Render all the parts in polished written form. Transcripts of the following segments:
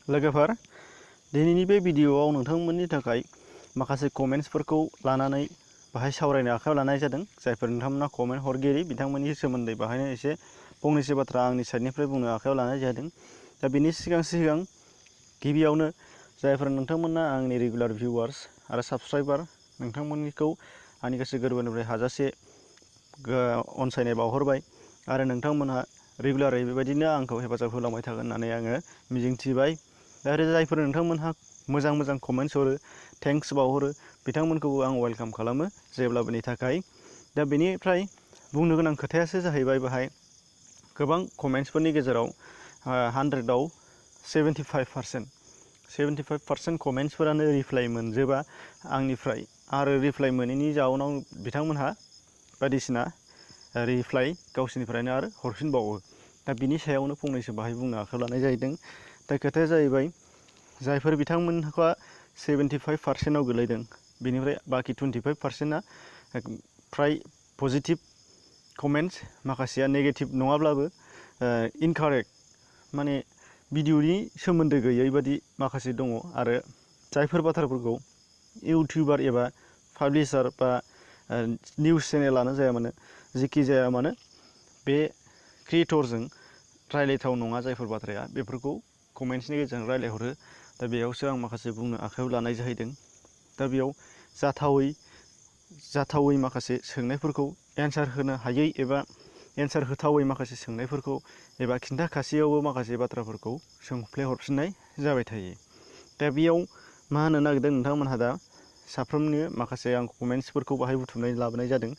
लोगोफोर दिनैनि बे भिडिअआव नोंथांमोननि थाखाय माखासे कमेन्ट्सफोरखौ लानानै बाहाय सावरायनो आखायाव लानाय जादों। जायफोर नोंथांमोना कमेन्ट हरगिरि बिथांमोननि सोमोन्दै बाहायनो एसे फंनैसो बाथ्रा आंनि साइडनिफ्राय बुंनो आखायाव लानाय जादों। दा बेनि सिगां गिबियावनो जायफोर नोंथांमोना आंनि रेगुलार भिउवार्स आरो साबस्क्राइबार नोंथांमोननिखौ आंनि गोसो गोरबोनिफ्राय हाजासे अनसायनाय बावहरबाय आरो नोंथांमोनहा रेगुलारै बेबायदिनो आंखौ हेफाजाब होलांबाय थागोन होननानै आङो मिजिंथिबाय। आरो जायफोर नोंथांमोनहा मोजां कमेन्ट्स हरो थेंक्स बावहरो बिथांमोनखौबो आं वेलकाम खालामो जेब्लाबोनि थाखाय। दा बेनिफ्राय बुंनो गोनां खोथायासो जाहैबाय बाहाय गोबां कमेन्ट्सफोरनि गेजेराव 100आव 75% कमेन्ट्सफोरानो रिप्लाइ मोनजोबा आंनिफ्राय आरो रिप्लाइ मोनैनि जाउनाव बिथांमोनहा बायदिसिना रिप्लाइ गावसिनिफ्रायनो आरो हरफिनबावो। दा बिनि सायावनो फंनैसो बाहाय बुंनो आखायाव लानाय जाहैदों। दा खोथाया जाहैबाय जायफोर बिथांमोनहा 75%आव गोलैदों बेनिफ्राय बाखि 25%आ फ्राय पजिटिभ कमेन्ट्स, माखासेया नेगेटिभ नङाब्लाबो इनकारेक्ट माने भिडिअनि सोमोन्दो गैयै बादि माखासे दङ। आरो जायफोर बाथ्राफोरखौ इउटिउबार एबा पाब्लिसार बा निउस चेनेलानो जाया मानो जेखि जाया मानो बे क्रिएटरजों रायलायथाव नङा जायफोर बाथ्राया बेफोरखौ कमेन्ट्सनि गेजेरजों रायलायहरो। दा बेयावसो आं माखासे बुंनो आखायाव लानाय जाहैदों। दा बेयाव जाथावै माखासे सोंनायफोरखौ एन्सार होनो हायै एबा एन्सार होथावै माखासे सोंनायफोरखौ एबा खिन्थाखासेयावबो माखासे बाथ्राफोरखौ सोंफ्लेहरफिननाय जाबाय थायो। दा बेयाव मा होनो नागिरदों नोंथांमोनहा दा साफ्रोमनो माखासे आं कमेन्ट्सफोरखौ बाहाय बुथुमनानै लाबोनाय जादों।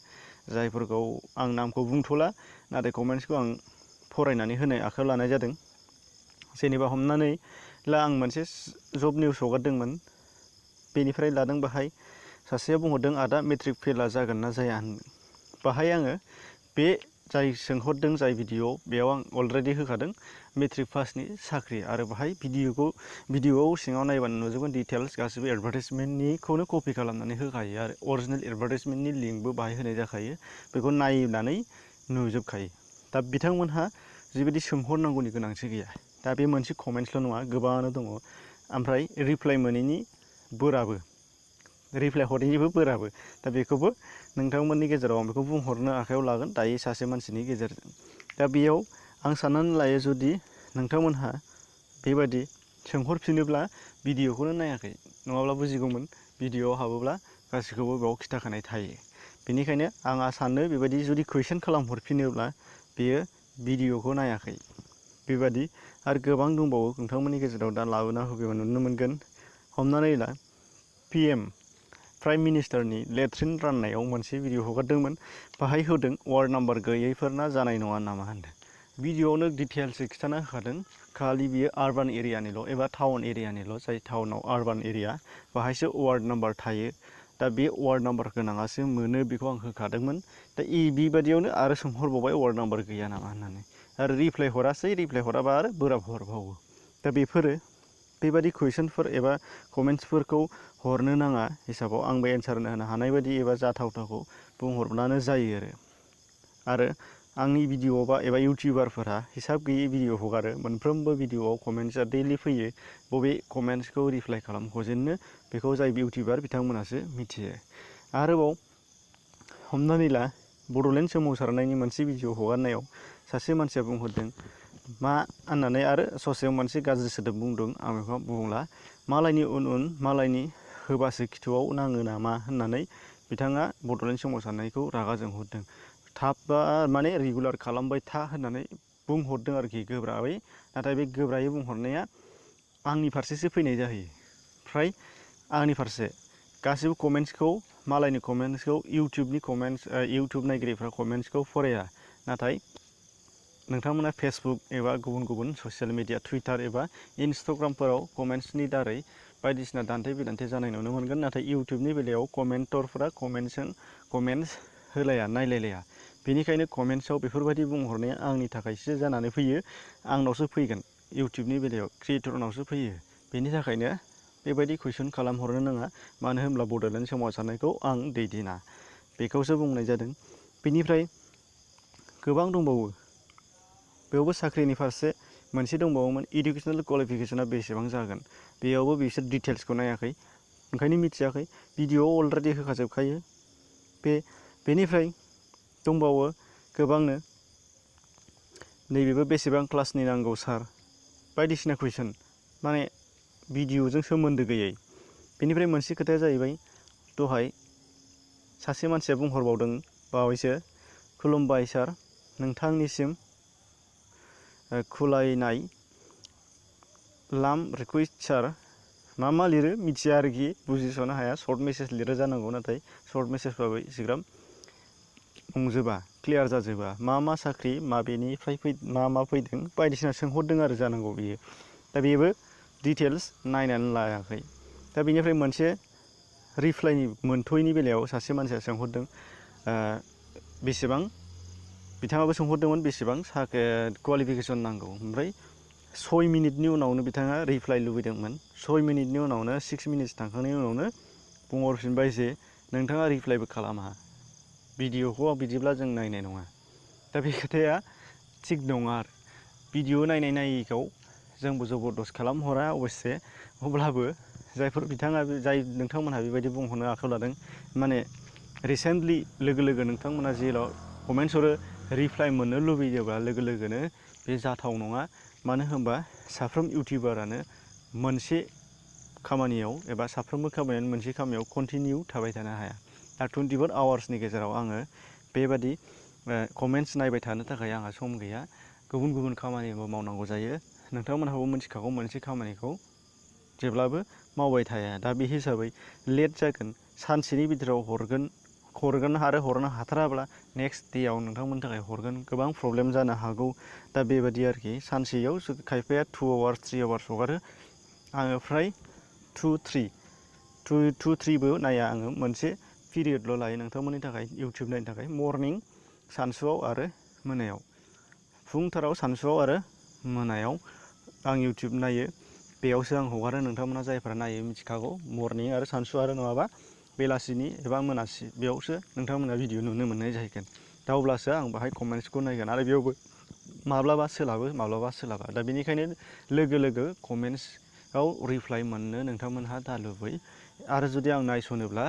जायफोरखौ आं नामखौ बुंथ'ला नाथाय कमेन्ट्सखौ आं फरायनानै होनो आखायाव लानाय जादों। जेनेबा हमनानै ला आं मोनसे जब निउस हगारदोंमोन बेनिफ्राय लादों बाहाय सासेया बुंहरदों आदा मेट्रिक फेलआ जागोन ना जाया होनदों। बाहाय आङो बे जाय सोंहरदों जाय भिडिअ बेयाव आं अलरेडि होखादों मेट्रिक पासनि साख्रि आरो बाहाय भिडिअआव सिङाव नायबानो नुजोबगोन डिटेल्स गासिबो एडभार्टाइजमेन्टनिखौनो कपि खालामनानै होखायो आरो अरिजिनेल एडभार्टाइजमेन्टनि लिंकबो बाहाय होनाय जाखायो। बेखौ नायनानै नुजोबखायो। दा बिथांमोनहा जिबायदि सोंहरनांगौनि गोनांथि गैया। दा बे मोनसे कमेन्ट्सल' नङा गोबाङानो दङ। ओमफ्राय रिप्लाइ मोनैनि बोराबो रिप्लाइ हरैनिबो बोराबो। दा बेखौबो नोंथांमोननि गेजेराव आं बेखौ बुंहरनो आखायाव लागोन दायो सासे मानसिनि गेजेरजों। दा बेयाव आं साननानै लायो जुदि नोंथांमोनहा बेबादि सोंहरफिनोब्ला भिडिअखौनो नायाखै नङाब्ला बुजिगौमोन भिडिअआव हाबोब्ला गासिखौबो बेयाव खिथाखानाय थायो। बेनिखायनो आंहा सानो बेबायदि जुदि कुइसन खालामहरफिनोब्ला बेयो भिडिअखौ नायाखै बेबादि। आरो गोबां दंबावो नोंथांमोननि गेजेराव दा लाबोना होफैबा नुनो मोनगोन। हमनानै ला PM प्राइम मिनिस्टारनि लेट्रिन राननायाव मोनसे भिडिअ हगारदोंमोन बाहाय होदों वार्ड नाम्बार गैयैफोरना जानाय नङा नामा होनदों। भिडिअआवनो डिटेल्सै खिथाना होखादों खालि बियो आरबान एरियानिल' एबा टाउन एरियानिल' जाय टाउनाव आरबान एरिया बाहायसो वार्ड नाम्बार थायो। दा बे वार्ड नाम्बार गोनाङासो मोनो बेखौ आं होखादोंमोन। दा बेबादियावनो आरो सोंहरबावबाय वार्ड नाम्बार गैया नामा होननानै आरो रिप्लाइ हराबा आरो बोराब हरबावो। दा बेफोरो बेबादि कुइसनफोर एबा कमेन्ट्सफोरखौ हरनो नाङा हिसाबाव आंबो एन्सार होनो हानाय बायदि एबा जाथावथावखौ बुंहरब्लानो जायो आरो आंनि भिडिअ एबा इउटिउबारफोरा हिसाब गैयै भिडिअ हगारो मोनफ्रोमबो भिडिअआव कमेन्ट्सआ दैलि फैयो। बबे कमेन्ट्सखौ रिप्लाइ खालामहरजेननो बेखौ जाय इउटिउबार बिथांमोनासो मिथियो। आरोबाव हमनानै ला बड'लेण्ड सोमावसारनायनि मोनसे भिडिअ हगारनायाव सासे मानसिया बुंहरदों मा होननानै आरो ससेयाव मोनसे गाज्रि सोदोब बुंदों आं बेखौ बुंला। मालायनि उन मालायनि होबासो खिथुआव नाङो नामा होननानै बिथाङा बड'लेण्ड सोमावसारनायखौ रागा जोंहरदों। थाब माने रेगुलार खालामबाय था होननानै बुंहरदों आरोखि गोब्राबै। नाथाय बे गोब्राबै बुंहरनाया आंनि फारसेसो फैनाय जाहैयो। फ्राय आंनि फारसे गासिबो कमेन्ट्सखौ मालायनि कमेन्ट्सखौ इउटिउब नायगिरिफ्रा कमेन्ट्सखौ फराया। नाथाय नोंथांमोना फेसबुक एबा गुबुन ससियेल मिडिया टुइटार एबा इन्सटाग्रामफोराव कमेन्ट्सनि दारै बायदिसिना दान्थे बिदान्थे जानाय नुनो मोनगोन। नाथाय इउटिउबनि बेलायाव कमेन्टरफोरा कमेन्ट्स होलाया नायलायलाया। बेनिखायनो कमेन्ट्सआव बेफोरबायदि बुंहरनाया आंनि थाखायसो जानानै फैयो। आंनावसो फैगोन इउटिउबनि बेलायाव क्रिएटरनावसो फैयो। बेनि थाखायनो बेबायदि कुइसन खालामहरनो नाङा। मानो होनब्ला बड'लेण्ड सोमावसारनायखौ आं दैदेना बेखौसो बुंनाय जादों। बेनिफ्राय गोबां दंबावो बेयावबो साख्रिनि फारसे मोनसे दंबावोमोन इडुकेसनेल क्वालिफिकेसना बेसेबां जागोन, बेयावबो बिसोर डिटेल्सखौ नायाखै, ओंखायनो मिथियाखै। भिडिअआव अलरेडि होखाजोबखायो। बेनिफ्राय दंबावो गोबांनो, नैबेबो बेसेबां क्लासनि नांगौ सार, बायदिसिना कुइसन, माने भिडिअजों सोमोन्दो गैयै। बेनिफ्राय मोनसे खोथाया जाहैबाय, दहाय सासे मानसिया बुंहरबावदों बावैसो, खुलुमबाय सार, नोंथांनिसिम खुलायनाय लाम रिकुवेस्ट सार, मा लिरो मिथिया आरोखि, बुजिस'नो हाया, सर्ट मेसेज लिरो जानांगौ, नाथाय सर्ट मेसेजबाबो एसेग्राब बुंजोबा, क्लियार जाजोबा, मा साख्रि, माबेनिफ्राय मा फैदों, बायदिसिना सोंहरदों आरो जानांगौ बियो। दा बेबो डिटेल्स नायनानै लायाखै। दा बेनिफ्राय मोनसे रिप्लाइनि मोनथ'यैनि बेलायाव सासे मानसिया सोंहरदों, बेसेबां, बिथाङाबो सोंहरदोंमोन बेसेबां क्वालिफिकेसन नांगौ, ओमफ्राय 6 मिनिटनि उनावनो बिथाङा रिप्लाइ लुबैदोंमोन। 6 मिनिटनि उनावनो 6 मिनिट्स थांखांनायनि उनावनो बुंहरफिनबाय जे नोंथाङा रिप्लाइबो खालामा, भिडिअखौ बिदिब्ला जों नायनाय नङा। दा बे खोथाया थिग नङा आरो। भिडिअ नायनायखौ जोंबो जबरदस्त खालामहरा अबयसे, अब्लाबो जाय नोंथांमोनहा बेबायदि बुंहरनो आखायाव लादों, माने रिसेन्टलि लोगो नोंथांमोना जेराव कमेन्ट्स हरो, रिप्लाइ मोननो लुबैयोबा लोगोनो बे जाथाव नङा। मानो होनबा साफ्रोम इउटिउबारानो मोनसे खामानियाव एबा साफ्रोमबो खामानियानो मोनसे खामानियाव कन्टिनिउ थाबाय थानो हाया। दा 24 आवार्सनि गेजेराव आङो बेबादि कमेन्ट्स नायबाय थानो थाखाय आंहा सम गैया, गुबुन खामानिबो मावनांगौ जायो। नोंथांमोनहाबो मिथिखागौ मोनसे खामानिखौ जेब्लाबो मावबाय थाया। दा बे हिसाबै लेट जागोन, सानसेनि बिथोराव हरगोन आरो हरनो हाथाराब्ला नेक्स्ट देयाव नोंथांमोननि थाखाय हरगोन, गोबां प्रब्लेम जानो हागौ। दा बेबादि आरोखि, सानसेयाव खायफाया 2 आवार्स 3 आवार्स हगारो, आङो फ्राय 2-3बो नाया, आङो मोनसे पिरियडल' लायो नोंथांमोननि थाखाय इउटिउब नायनो थाखाय, मर्निं, सानसुआव आरो मोनायाव, फुंथाराव, सानसुआव आरो मोनायाव आं इउटिउब नायो। बेयावसो आं हगारो, नोंथांमोना जायफ्रा नायो मिथिखागौ, मर्निं आरो सानसु आरो नङाबा बेलासिनि एबा मोनासि, बेयावसो नोंथांमोना भिडिअ नुनो मोननाय जाहैगोन। दा अब्लासो आं बाहाय कमेन्ट्सखौ नायगोन, आरो बेयावबो माब्लाबा सोलाबो माब्लाबा सोलाबा। दा बेनिखायनो लोगो कमेन्ट्सआव रिप्लाइ मोननो नोंथांमोनहा दा लुबै, आरो जुदि आं नायस'नोब्ला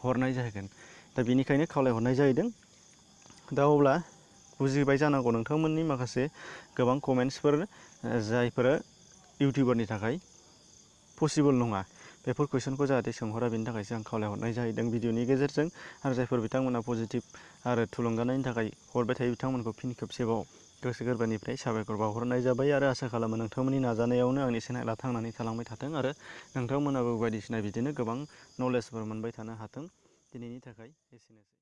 हरनाय जाहैगोन। दा बेनिखायनो खावलायहरनाय जाहैदों। दा अब्ला बुजिबाय जानांगौ नोंथांमोननि माखासे गोबां कमेन्ट्सफोर, जायफोरा इउटिउबारनि थाखाय पसिबोल नङा, बेफोर कुइसनखौ जाहाथे सोंहरा, बेनि थाखायसो आं खावलायहरनाय जाहैदों भिडिअनि गेजेरजों। आरो जायफोर बिथांमोना पजिटिभ आरो थुलुंगानायनि थाखाय हरबाय थायो, बिथांमोनखौ फिन खेबसेबाव गोसो गोरबोनिफ्राय साबायखर बावहरनाय जाबाय, आरो आसा खालामो नोंथांमोननि नाजानायावनो आंनि चेनेला थांनानै थालांबाय थाथों, आरो नोंथांमोनाबो बायदिसिना बिदिनो गोबां नलेजफोर मोनबाय थानो हाथों। दिनैनि थाखाय एसेनोसै।